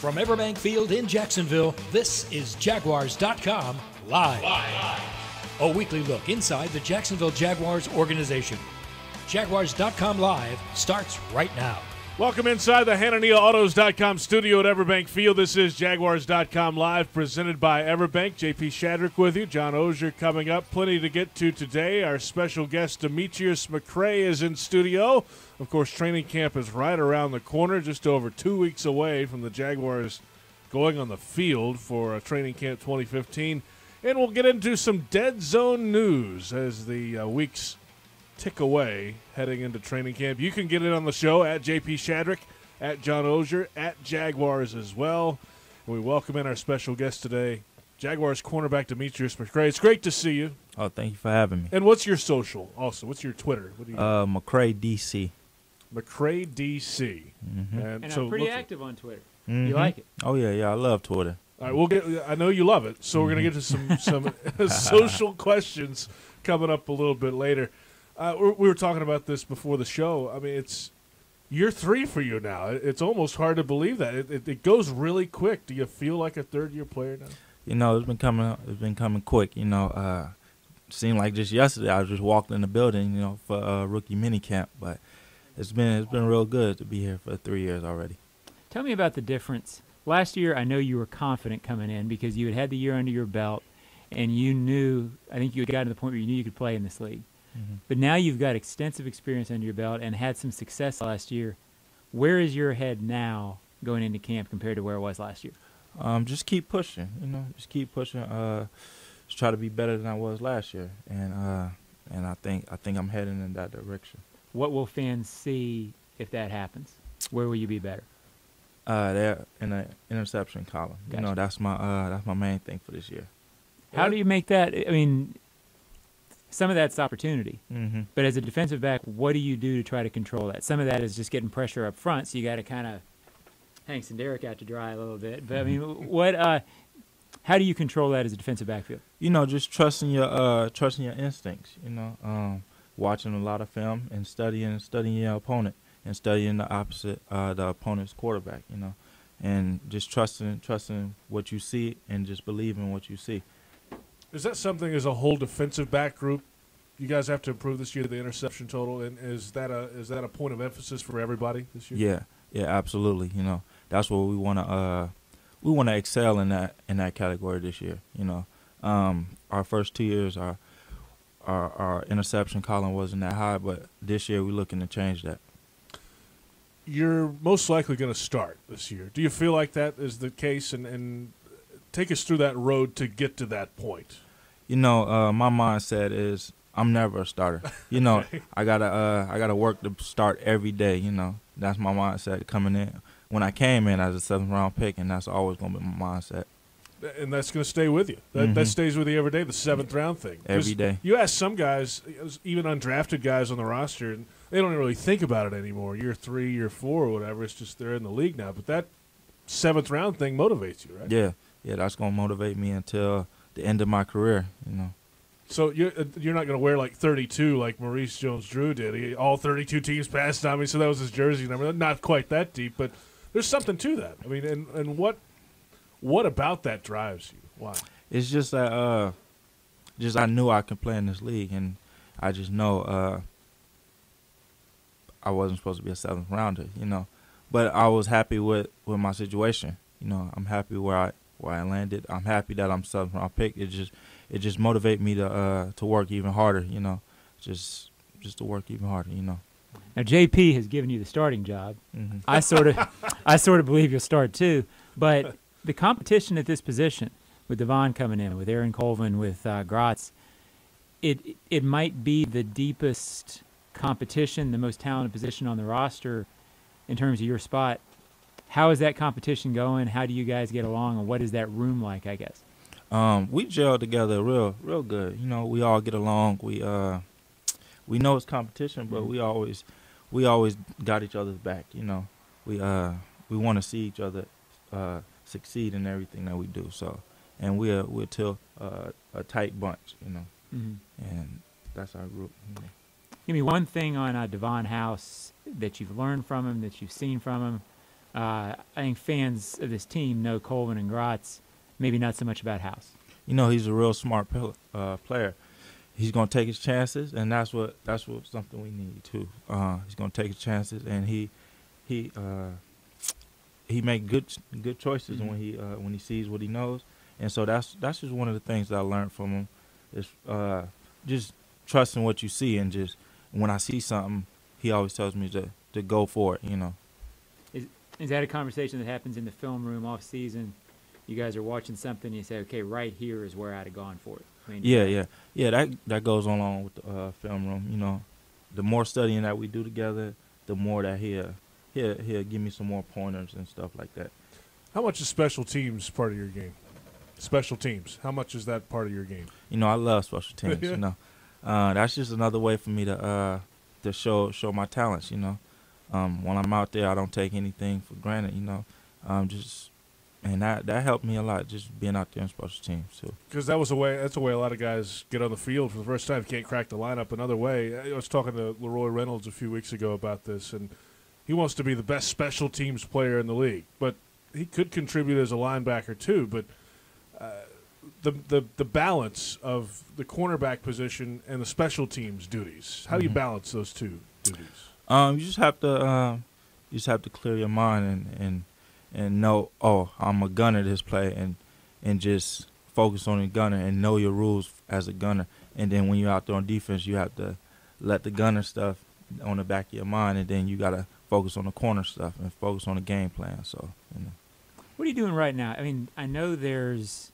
From Everbank Field in Jacksonville, this is Jaguars.com Live. A weekly look inside the Jacksonville Jaguars organization. Jaguars.com Live starts right now. Welcome inside the HananiaAutos.com studio at Everbank Field. This is Jaguars.com Live, presented by Everbank. JP Shadrick with you. John Oehser coming up. Plenty to get to today. Our special guest, Demetrius McCray, is in studio. Of course, training camp is right around the corner, just over 2 weeks away from the Jaguars going on the field for Training Camp 2015. And we'll get into some dead zone news as the weeks tick away heading into training camp. You can get it on the show at JP Shadrick, at John Oehser, at Jaguars as well. And we welcome in our special guest today, Jaguars cornerback Demetrius McCray. It's great to see you. Oh, thank you for having me. And what's your social also? What's your Twitter? What do you McCray DC. McCray DC. Mm-hmm. And so I'm pretty active on Twitter. Mm-hmm. You like it? Oh, yeah, I love Twitter. All right, we'll get. I know you love it, so we're going to get to some social questions coming up a little bit later. We were talking about this before the show. I mean, it's year 3 for you now. It's almost hard to believe that it goes really quick. Do you feel like a third-year player now? You know, it's been coming quick. You know, seemed like just yesterday I just walked in the building, you know, for rookie mini camp. But it's been real good to be here for 3 years already. Tell me about the difference. Last year, I know you were confident coming in because you had the year under your belt, and you knew. I think you had gotten to the point where you knew you could play in this league. Mm-hmm. But now you've got extensive experience under your belt and had some success last year. Where is your head now going into camp compared to where it was last year? Just keep pushing, you know. Just keep pushing. Just try to be better than I was last year, and I think I'm heading in that direction. What will fans see if that happens? Where will you be better? There in the interception column. Gotcha. You know, that's my main thing for this year. How do you make that? I mean, some of that's opportunity. Mm-hmm. But as a defensive back, what do you do to try to control that? Some of that is just getting pressure up front, so you got to kind of hang some Derek out to dry a little bit. But I mean, how do you control that as a defensive backfield? You know, just trusting your instincts. You know, watching a lot of film and studying your opponent and studying the opponent's quarterback. You know, and just trusting what you see and just believing what you see. Is that something as a whole defensive back group you guys have to improve this year, the interception total? And is that a point of emphasis for everybody this year? Yeah, absolutely. You know, that's what we want to excel in that category this year. You know, our first 2 years our interception column wasn't that high, but this year we're looking to change that. You're most likely going to start this year. Do you feel like that is the case? And take us through that road to get to that point. You know, my mindset is I'm never a starter. You know, Okay. I gotta work to start every day. You know, that's my mindset coming in. When I came in as a 7th round pick, and that's always gonna be my mindset. And that's going to stay with you. That stays with you every day, the 7th round thing. Every day. You ask some guys, even undrafted guys on the roster, and they don't really think about it anymore. Year 3, year 4, or whatever. It's just they're in the league now. But that 7th round thing motivates you, right? Yeah, that's gonna motivate me until the end of my career. You know. So you're not going to wear like 32 like Maurice Jones-Drew did. All 32 teams passed on me, so that was his jersey number. Not quite that deep, but there's something to that. I mean, and what about that drives you? Why? It's just that I knew I could play in this league, and I just know I wasn't supposed to be a 7th rounder, you know. But I was happy with my situation. You know, I'm happy where I landed. I'm happy that I'm 7th round pick. It just motivates me to work even harder, you know. Just to work even harder, you know. Now JP has given you the starting job. Mm-hmm. I sort of believe you'll start too. But the competition at this position, with Devon coming in, with Aaron Colvin, with Gratz, it might be the deepest competition, the most talented position on the roster in terms of your spot. How is that competition going? How do you guys get along, and what is that room like, I guess? We gel together real good. You know, we all get along. We know it's competition, but we always got each other's back. You know, we want to see each other succeed in everything that we do. So, and we're still a tight bunch. You know, and that's our group. You know. Give me one thing on Devon House that you've learned from him, that you've seen from him. I think fans of this team know Colvin and Gratz, maybe not so much about House. You know, he's a real smart player. He's gonna take his chances, and that's what something we need too. He's gonna take his chances, and he make good choices when he sees what he knows, and so that's just one of the things that I learned from him is just trusting what you see, and just when I see something, he always tells me to go for it. You know. Is that a conversation that happens in the film room off season? You guys are watching something, and you say, "Okay, right here is where I'd have gone for it." I mean, yeah. That goes along with the film room. You know, the more studying that we do together, the more that he'll give me some more pointers and stuff like that. How much is special teams part of your game? Special teams. How much is that part of your game? You know, I love special teams. You know, that's just another way for me to show my talents. You know, when I'm out there, I don't take anything for granted. You know, and that helped me a lot, just being out there in special teams too. Because that's a way a lot of guys get on the field for the first time. Can't crack the lineup another way. I was talking to Leroy Reynolds a few weeks ago about this, and he wants to be the best special teams player in the league, but he could contribute as a linebacker too. But the balance of the cornerback position and the special teams duties, how do you balance those two duties? You just have to clear your mind and know, oh, I'm a gunner this play, and just focus on the gunner and know your rules as a gunner. And then when you're out there on defense, you have to let the gunner stuff on the back of your mind, and then you got to focus on the corner stuff and focus on the game plan. So, you know. What are you doing right now? I mean, I know there's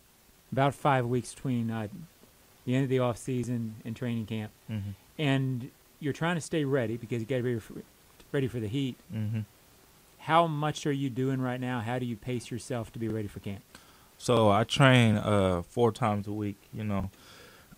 about 5 weeks between the end of the off season and training camp, and you're trying to stay ready because you got to be ready for the heat. How much are you doing right now? How do you pace yourself to be ready for camp? So I train 4 times a week. You know,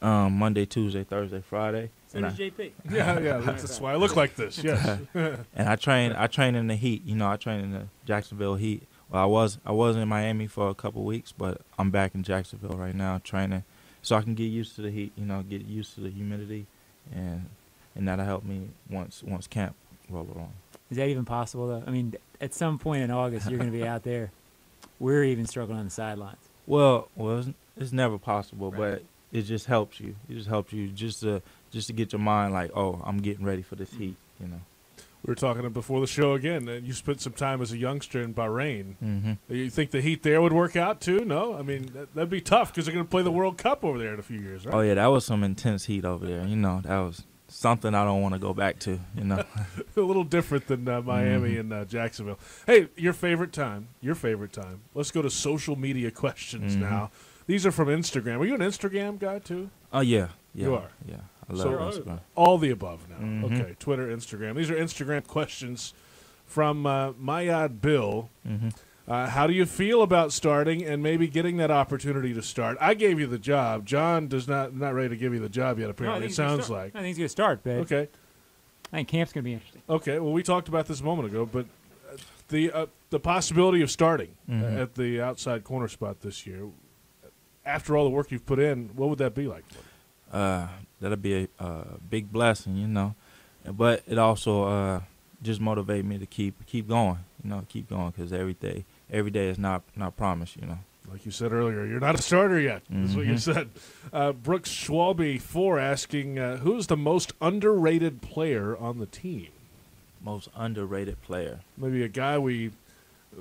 Monday, Tuesday, Thursday, Friday. So does JP. Yeah. That's why I look like this. Yes. And I train in the heat. You know, I train in the Jacksonville heat. Well, I was in Miami for a couple weeks, but I'm back in Jacksonville right now training, so I can get used to the heat. You know, get used to the humidity, and that'll help me once camp roll around. Is that even possible, though? I mean, at some point in August, you're going to be out there. We're even struggling on the sidelines. Well, it's never possible, right. But it just helps you. It just helps you just to get your mind like, oh, I'm getting ready for this heat, you know. We were talking before the show again, and you spent some time as a youngster in Bahrain. You think the heat there would work out, too? No? I mean, that'd be tough because they're going to play the World Cup over there in a few years, right? Oh, yeah, that was some intense heat over there. You know, that was something I don't want to go back to, you know. A little different than Miami and Jacksonville. Hey, your favorite time. Let's go to social media questions now. These are from Instagram. Are you an Instagram guy, too? Oh, yeah. You are? Yeah. I love Instagram. All the above now. Okay, Twitter, Instagram. These are Instagram questions from Mayad Bill. How do you feel about starting and maybe getting that opportunity to start? I gave you the job. John does not ready to give you the job yet, apparently. It sounds like. I think he's going to start, babe. Okay. I think camp's going to be interesting. Okay, well, we talked about this a moment ago, but the possibility of starting at the outside corner spot this year, after all the work you've put in, what would that be like? That'll be a big blessing, you know. But it also just motivate me to keep going, you know, because every day is not promised, you know. Like you said earlier, you're not a starter yet. That's what you said. Brooks Schwalbe 4 asking, who's the most underrated player on the team? Most underrated player? Maybe a guy we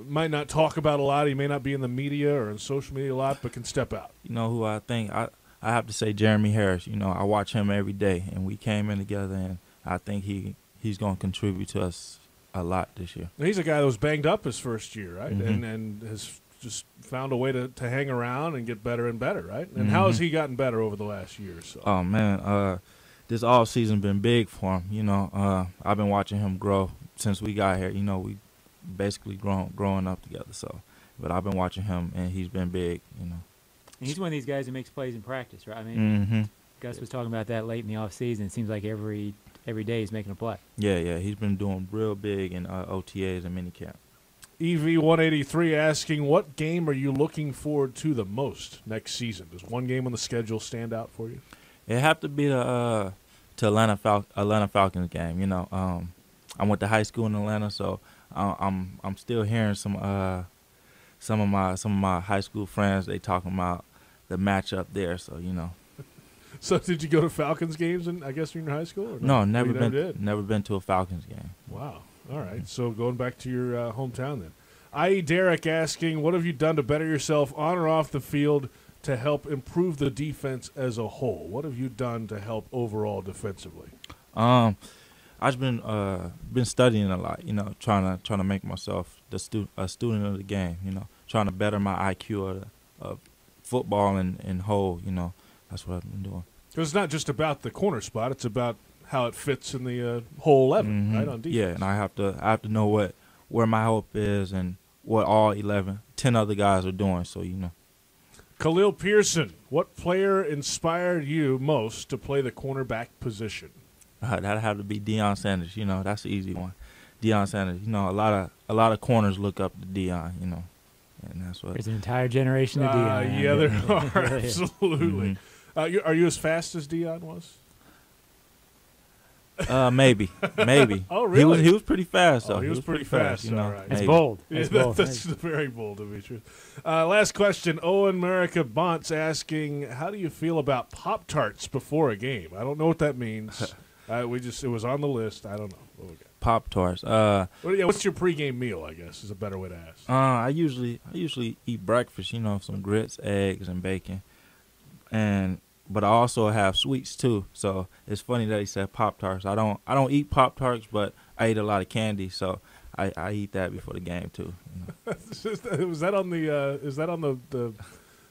might not talk about a lot. He may not be in the media or in social media a lot, but can step out. You know who I think? I have to say Jeremy Harris. You know, I watch him every day, and we came in together, and I think he's going to contribute to us a lot this year. He's a guy that was banged up his first year, right? And has just found a way to hang around and get better and better, right? And how has he gotten better over the last year or so? Oh, man, this all season been big for him. You know, I've been watching him grow since we got here. You know, we basically growing up together. So, but I've been watching him, and he's been big, you know. And he's one of these guys who makes plays in practice, right? I mean, Gus was talking about that late in the offseason. It seems like every day he's making a play. Yeah, he's been doing real big in OTAs and minicamp. EV183 asking, what game are you looking forward to the most next season? Does one game on the schedule stand out for you? It have to be the Atlanta Falcons game. You know, I went to high school in Atlanta, so I'm still hearing some of my high school friends, they talking about the matchup there. So So did you go to Falcons games? I guess in your high school? Or no, never been. Did? Never been to a Falcons game. Wow. All right. So going back to your hometown then. I.E. Derek asking, what have you done to better yourself on or off the field to help improve the defense as a whole? What have you done to help overall defensively? I've been studying a lot, trying to make myself a student of the game, trying to better my IQ of football and whole, that's what I've been doing. Because it's not just about the corner spot; it's about how it fits in the whole 11, right, on defense. Yeah, and I have to know where my hope is and what all 10 other guys are doing. So Khalil Pearson, what player inspired you most to play the cornerback position? That'd have to be Deion Sanders. That's the easy one. Deion Sanders. A lot of corners look up to Deion. And that's what. There's an entire generation of Deion. Yeah, there are absolutely. Are you as fast as Deion was? Maybe. Oh, really? He was pretty fast. Though. He was pretty fast. All right. That's bold. Yeah, that's very bold, Demetrius. Last question. Owen America Bont's asking, how do you feel about Pop-Tarts before a game? I don't know what that means. It was on the list. I don't know. What we got? Pop-Tarts. What's your pregame meal, I guess, is a better way to ask. I usually eat breakfast, some grits, eggs, and bacon. But I also have sweets too. So it's funny that he said Pop-Tarts. I don't eat Pop-Tarts, but I eat a lot of candy, so I eat that before the game too. Is that on the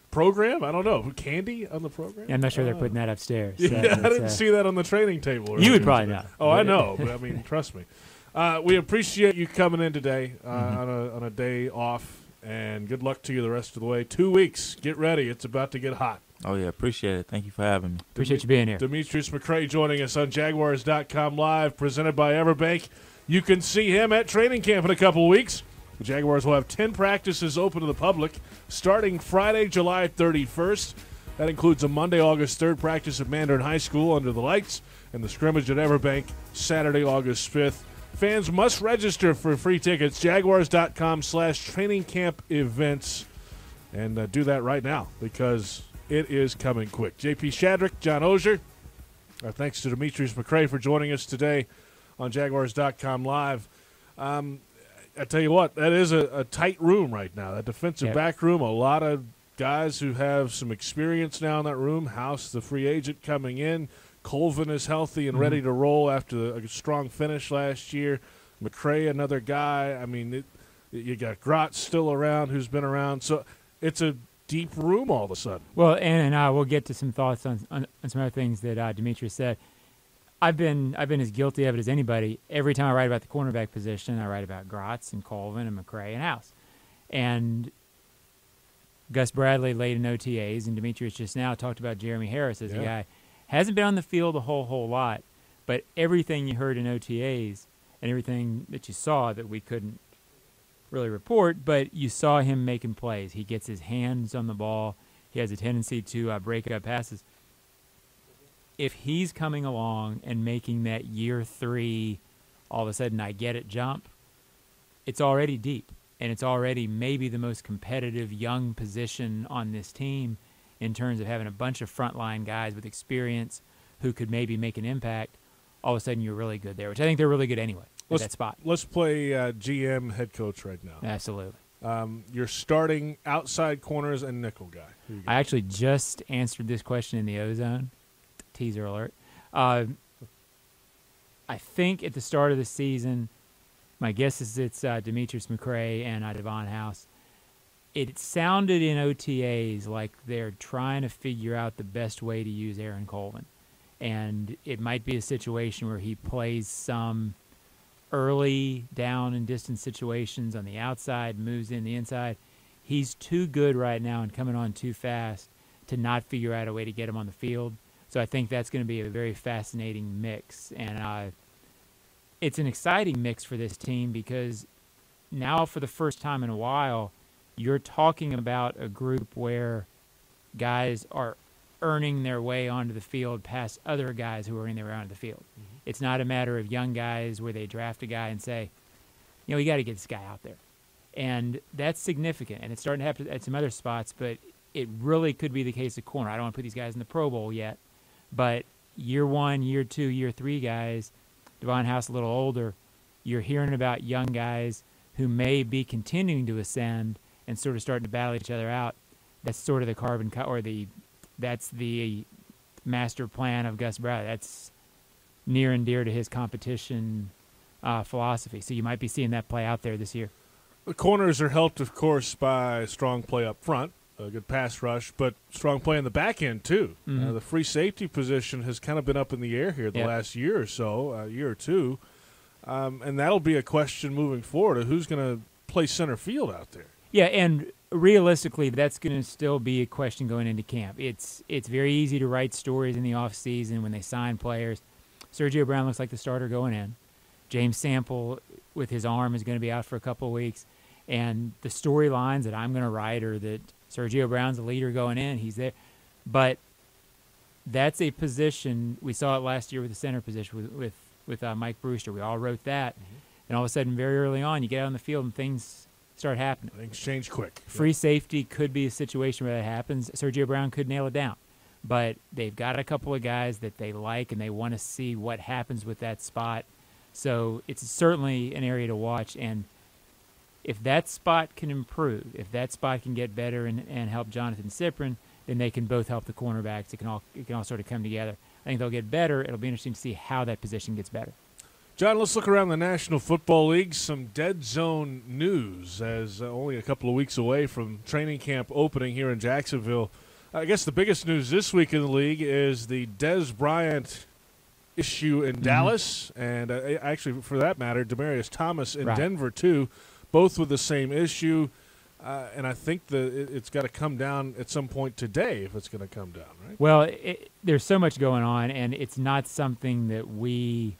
program? I don't know. Candy on the program? Yeah, I'm not sure they're putting that upstairs. Yeah, I didn't see that on the training table. You would probably know. Oh, I know, but I mean, trust me. We appreciate you coming in today on a day off, and good luck to you the rest of the way. 2 weeks. Get ready. It's about to get hot. Oh, yeah. Appreciate it. Thank you for having me. Appreciate you being here. Demetrius McCray joining us on Jaguars.com Live, presented by Everbank. You can see him at training camp in a couple of weeks. The Jaguars will have 10 practices open to the public starting Friday, July 31st. That includes a Monday, August 3rd practice at Mandarin High School under the lights and the scrimmage at Everbank Saturday, August 5th. Fans must register for free tickets, Jaguars.com/training camp events, and do that right now because it is coming quick. JP Shadrick, John Oehser, our thanks to Demetrius McCray for joining us today on Jaguars.com Live. I tell you what, that is a tight room right now, that defensive back room. A lot of guys who have some experience now in that room. House, the free agent, coming in. Colvin is healthy and ready to roll after a strong finish last year. McCray, another guy. I mean, you got Grotz still around, who's been around. So it's a deep room all of a sudden. Well, Ann and I will get to some thoughts on some other things that Demetrius said. I've been as guilty of it as anybody. Every time I write about the cornerback position, I write about Grotz and Colvin and McCray and House. And Gus Bradley laid in OTAs, and Demetrius just now talked about Jeremy Harris as a guy. Hasn't been on the field a whole lot, but everything you heard in OTAs and everything that you saw that we couldn't really report, but you saw him making plays. He gets his hands on the ball. He has a tendency to break up passes. If he's coming along and making that year 3, all of a sudden I get it jump, it's already deep, and it's already maybe the most competitive young position on this team in terms of having a bunch of frontline guys with experience who could maybe make an impact. All of a sudden you're really good there, which I think they're really good anyway at that spot. Let's play GM head coach right now. Absolutely. You're starting outside corners and nickel guy. I actually just answered this question in the Ozone. Teaser alert. I think at the start of the season, my guess is it's Demetrius McCray and Devon House. It sounded in OTAs like they're trying to figure out the best way to use Aaron Colvin. And it might be a situation where he plays some early down and distance situations on the outside, moves in the inside. He's too good right now and coming on too fast to not figure out a way to get him on the field. So I think that's going to be a very fascinating mix. And it's an exciting mix for this team because now for the first time in a while, you're talking about a group where guys are earning their way onto the field past other guys who are earning their way onto the field. Mm-hmm. It's not a matter of young guys where they draft a guy and say, you got to get this guy out there. And that's significant, and it's starting to happen at some other spots, but it really could be the case at corner. I don't want to put these guys in the Pro Bowl yet, but year 1, year 2, year 3 guys, Devon House a little older, you're hearing about young guys who may be continuing to ascend and sort of starting to battle each other out. That's sort of the carbon cut, or that's the master plan of Gus Bradley. That's near and dear to his competition philosophy. So you might be seeing that play out there this year. The corners are helped, of course, by strong play up front, a good pass rush, but strong play in the back end, too. Mm-hmm. The free safety position has kind of been up in the air here the last year or so, year or two. And that'll be a question moving forward of who's going to play center field out there. Yeah, and realistically, that's going to still be a question going into camp. It's very easy to write stories in the offseason when they sign players. Sergio Brown looks like the starter going in. James Sample, with his arm, is going to be out for a couple of weeks. And the storylines that I'm going to write are that Sergio Brown's the leader going in. He's there. But that's a position. We saw it last year with the center position with Mike Brewster. We all wrote that. Mm-hmm. And all of a sudden, very early on, you get out on the field and things start happening. Things change quick. Free safety could be a situation where that happens. Sergio Brown could nail it down. But they've got a couple of guys that they like, and they want to see what happens with that spot. So it's certainly an area to watch. And if that spot can improve, if that spot can get better and help Jonathan Cyprien, then they can both help the cornerbacks. It can all sort of come together. I think they'll get better. It'll be interesting to see how that position gets better. John, let's look around the National Football League. Some dead zone news as only a couple of weeks away from training camp opening here in Jacksonville. I guess the biggest news this week in the league is the Dez Bryant issue in Dallas, and actually, for that matter, Demetrius Thomas in Denver, too, both with the same issue. And I think it's got to come down at some point today if it's going to come down, right? Well, there's so much going on, and it's not something that we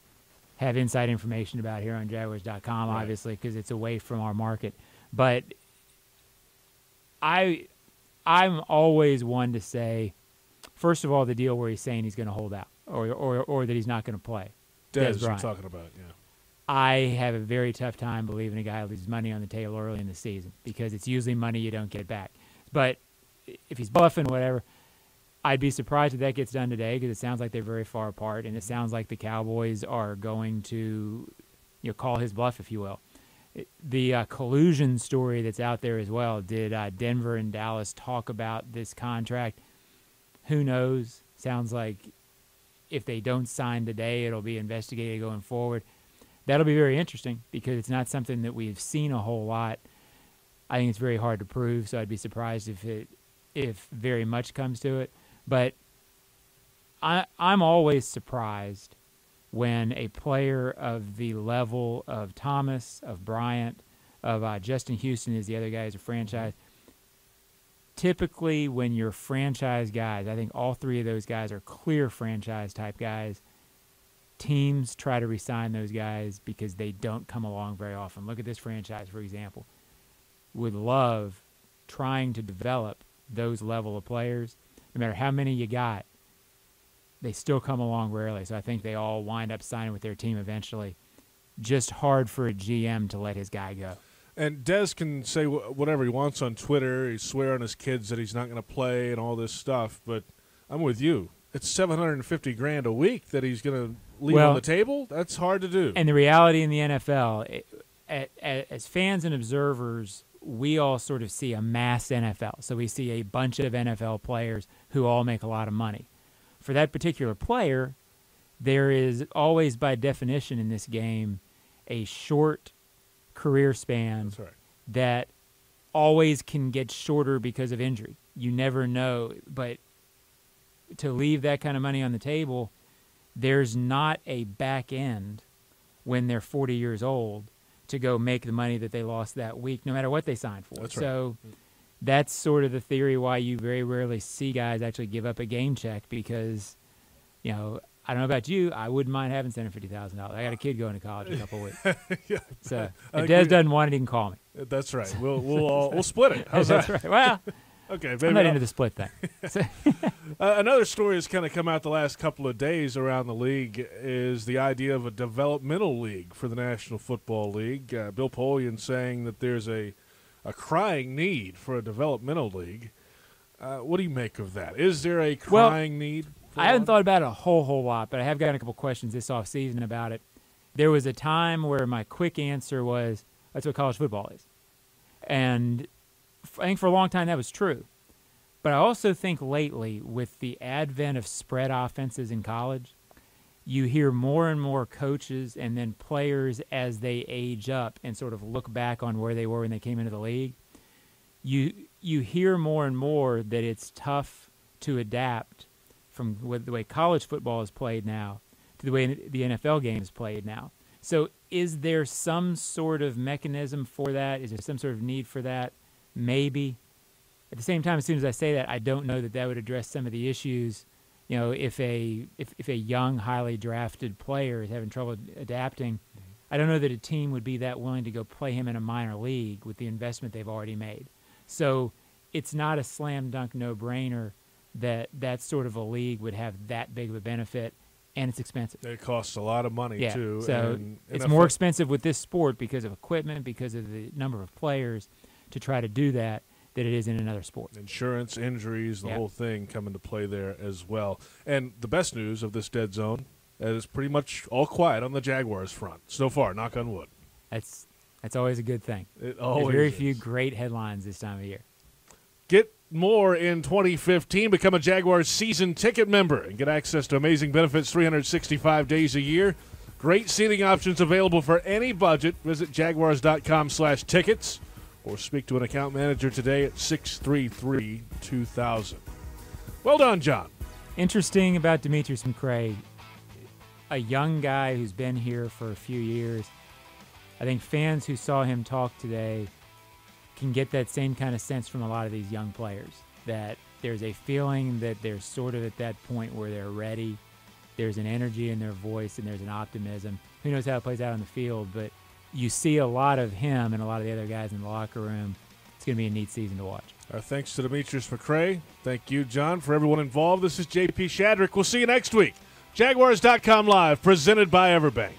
have inside information about here on Jaguars.com, obviously, because it's away from our market. But I'm always one to say, first of all, the deal where he's saying he's going to hold out or that he's not going to play. Dez you're talking about, yeah. I have a very tough time believing a guy loses money on the table early in the season because it's usually money you don't get back. But if he's bluffing, whatever, I'd be surprised if that gets done today because it sounds like they're very far apart, and it sounds like the Cowboys are going to call his bluff, if you will. The collusion story that's out there as well. Did Denver and Dallas talk about this contract? Who knows? Sounds like if they don't sign today, it'll be investigated going forward. That'll be very interesting because it's not something that we've seen a whole lot. I think it's very hard to prove, so I'd be surprised if very much comes to it. But I'm always surprised when a player of the level of Thomas, of Bryant, of Justin Houston is the other guy who's a franchise. Typically, when you're franchise guys, I think all three of those guys are clear franchise-type guys, teams try to re-sign those guys because they don't come along very often. Look at this franchise, for example. Would love trying to develop those level of players. No matter how many you got, they still come along rarely. So I think they all wind up signing with their team eventually. Just hard for a GM to let his guy go. And Dez can say whatever he wants on Twitter. He swear on his kids that he's not going to play and all this stuff. But I'm with you. It's $750,000 a week that he's going to leave on the table. That's hard to do. And the reality in the NFL, as fans and observers, we all sort of see a mass NFL. So we see a bunch of NFL players who all make a lot of money. For that particular player, there is always, by definition in this game, a short career span that always can get shorter because of injury. You never know. But to leave that kind of money on the table, there's not a back end when they're 40 years old to go make the money that they lost that week, no matter what they signed for. So that's sort of the theory why you very rarely see guys actually give up a game check because, I don't know about you, I wouldn't mind having $750,000. I got a kid going to college in a couple of weeks. So if Dez doesn't want it, he can call me. That's right. We'll split it. How's that? That's right. Well, okay, I'm not into the split thing. Another story that's kind of come out the last couple of days around the league is the idea of a developmental league for the National Football League. Bill Polian saying that there's a crying need for a developmental league. What do you make of that? Is there a crying need? I haven't thought about it a whole lot, but I have gotten a couple questions this offseason about it. There was a time where my quick answer was, that's what college football is. And I think for a long time that was true. But I also think lately, with the advent of spread offenses in college, you hear more and more coaches and then players as they age up and sort of look back on where they were when they came into the league. You hear more and more that it's tough to adapt from the way college football is played now to the way the NFL game is played now. So is there some sort of mechanism for that? Is there some sort of need for that? Maybe. At the same time, as soon as I say that, I don't know that would address some of the issues. You know, if a young, highly drafted player is having trouble adapting, I don't know that a team would be that willing to go play him in a minor league with the investment they've already made. So it's not a slam dunk no-brainer that sort of a league would have that big of a benefit, and it's expensive. It costs a lot of money, too. So it's more expensive with this sport because of equipment, because of the number of players to try to do that than it is in another sport. Insurance, injuries, the whole thing come into play there as well. And the best news of this dead zone is pretty much all quiet on the Jaguars front so far, knock on wood. That's always a good thing. It always There's very is. few great headlines this time of year. Get more in 2015. Become a Jaguars season ticket member and get access to amazing benefits 365 days a year. Great seating options available for any budget. Visit jaguars.com/tickets or speak to an account manager today at 633-2000. Well done, John. Interesting about Demetrius McCray, a young guy who's been here for a few years. I think fans who saw him talk today can get that same kind of sense from a lot of these young players, that there's a feeling that they're sort of at that point where they're ready. There's an energy in their voice and there's an optimism. Who knows how it plays out on the field, but you see a lot of him and a lot of the other guys in the locker room. It's going to be a neat season to watch. Our thanks to Demetrius McCray. Thank you, John. For everyone involved, this is JP Shadrick. We'll see you next week. Jaguars.com Live, presented by Everbank.